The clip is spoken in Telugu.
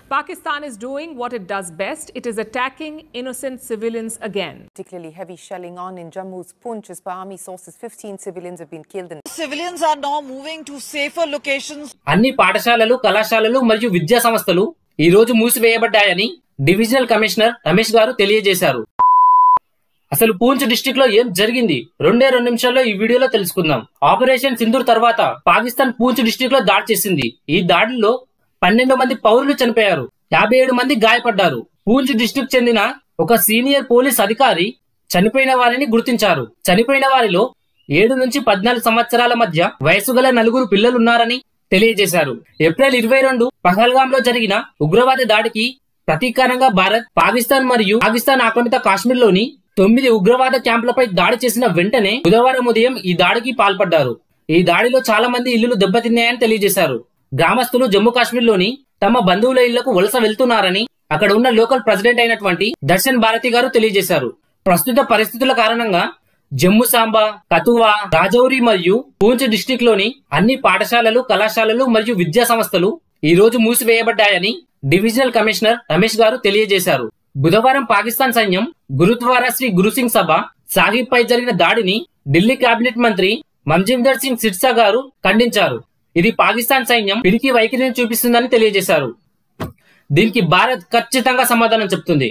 Pakistan is doing what it does best. It is attacking innocent civilians again. Particularly heavy shelling on in Jammu's Poonch. As per army sources, 15 civilians have been killed. Civilians are now moving to safer locations. అన్ని పాఠశాలలు, కళాశాలలు మరియు విద్యా సంస్థలు ఈ రోజు మూసివేయబడ్డాయని డివిజనల్ కమిషనర్ రమేష్ గారు తెలియజేశారు. అసలు పూంచ్ డిస్ట్రిక్ట్ లో ఏం జరిగింది 2 నిమిషాల్లో ఈ వీడియోలో తెలుసుకుందాం. ఆపరేషన్ సింధూర్ తర్వాత పాకిస్తాన్ పూంచ్ డిస్ట్రిక్ట్ లో దాడి చేసింది. ఈ దాడిలో 12 మంది పౌరులు చనిపోయారు, 57 మంది గాయపడ్డారు. పూంచ్ డిస్ట్రిక్ట్ చెందిన ఒక సీనియర్ పోలీస్ అధికారి చనిపోయిన వారిని గుర్తించారు. చనిపోయిన వారిలో 7 నుంచి 14 సంవత్సరాల మధ్య వయసు గల 4 పిల్లలున్నారని తెలియజేశారు. ఏప్రిల్ 22 పహల్గామ్ లో జరిగిన ఉగ్రవాద దాడికి ప్రతీకారంగా భారత్, పాకిస్తాన్ మరియు పాకిస్తాన్ ఆక్రమిత కాశ్మీర్ లోని 9 ఉగ్రవాద క్యాంపులపై దాడి చేసిన వెంటనే బుధవారం ఉదయం ఈ దాడికి పాల్పడ్డారు. ఈ దాడిలో చాలా మంది ఇళ్లు దెబ్బతిన్నాయని తెలియజేశారు. గ్రామస్తులు జమ్మూ కాశ్మీర్ లోని తమ బంధువుల ఇళ్లకు వలస వెళ్తున్నారని అక్కడ ఉన్న లోకల్ ప్రెసిడెంట్ అయినటువంటి దర్శన్ భారతి గారు తెలియజేశారు. ప్రస్తుత పరిస్థితుల కారణంగా జమ్మూ సాంబా, కతువా, రాజౌరి మరియు పూంచ్ డిస్ట్రిక్ట్ లోని అన్ని పాఠశాలలు, కళాశాలలు మరియు విద్యా సంస్థలు ఈ రోజు మూసివేయబడ్డాయని డివిజనల్ కమిషనర్ రమేష్ గారు తెలియజేశారు. బుధవారం పాకిస్తాన్ సైన్యం గురుద్వారా శ్రీ గురుసింగ్ సభ సాహిబ్ పై జరిగిన దాడిని ఢిల్లీ కేబినెట్ మంత్రి మంజిందర్ సింగ్ సిర్సా గారు ఖండించారు. ఇది పాకిస్తాన్ సైన్యం పిరికి వైఖరిని చూపిస్తుందని తెలియజేశారు. దీనికి భారత్ ఖచ్చితంగా సమాధానం చెప్తుంది.